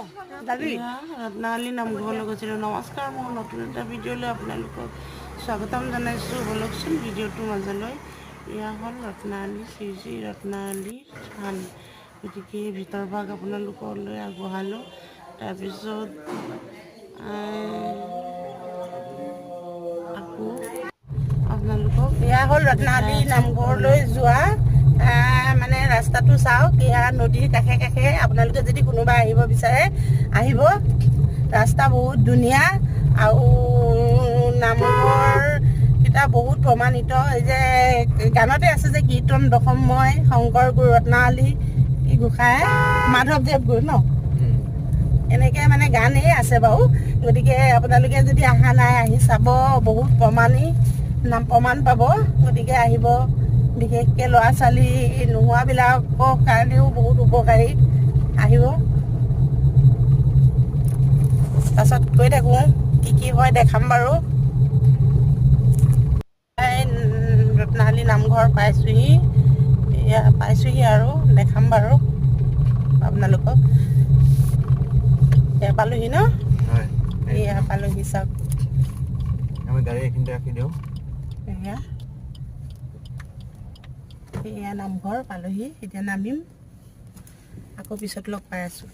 ৰত্নাৱলী নামঘৰলৈ গৈছিলোঁ। নমস্কাৰ, মোৰ নতুন এটা ভিডিঅ'লৈ আপোনালোকক স্বাগতম জনাইছোঁ। ব'লকচোন ভিডিঅ'টোৰ মাজলৈ। এয়া হ'ল ৰত্নাৱলী, শ্ৰী শ্ৰী ৰত্নাৱলী থান। গতিকে ভিতৰ ভাগ আপোনালোকলৈ আগবঢ়ালোঁ। তাৰপিছত আকৌ আপোনালোকক এয়া হ'ল ৰত্নাৱলী নামঘৰলৈ যোৱা মানে ৰাস্তাটো চাওক। এয়া নদীৰ কাষে কাষে আপোনালোকে যদি কোনোবা আহিব বিচাৰে আহিব। ৰাস্তা বহুত ধুনীয়া আৰু নামঘৰ কেইটা বহুত প্ৰমাণিত। এই যে গানতে আছে যে কীৰ্তন দশমময় শংকৰ গুৰু ৰত্নাৱলী গোসাঁই মাধৱদেৱ গুৰু ন, এনেকৈ মানে গানেই আছে বাৰু। গতিকে আপোনালোকে যদি অহা নাই আহি চাব, বহুত প্ৰমাণ পাব। গতিকে আহিব। বিশেষকৈ ল'ৰা ছোৱালী নোহোৱাবিলাকৰ কাৰণেও বহুত উপকাৰী। আহিব। তাৰপাছত কৈ থাকোঁ কি কি হয় দেখাম বাৰু। ৰত্নাৱলী নামঘৰ পাইছোঁহি, এয়া পাইছোঁহি আৰু দেখাম বাৰু আপোনালোকক। এয়া পালোহি ন, এয়া পালোহি চাওক। আমি গাড়ী এইখিনিতে ৰাখি দিওঁ। এয়া নামঘৰ পালোহি, এতিয়া নামিম। আকৌ পিছত লগ পাই আছোঁ।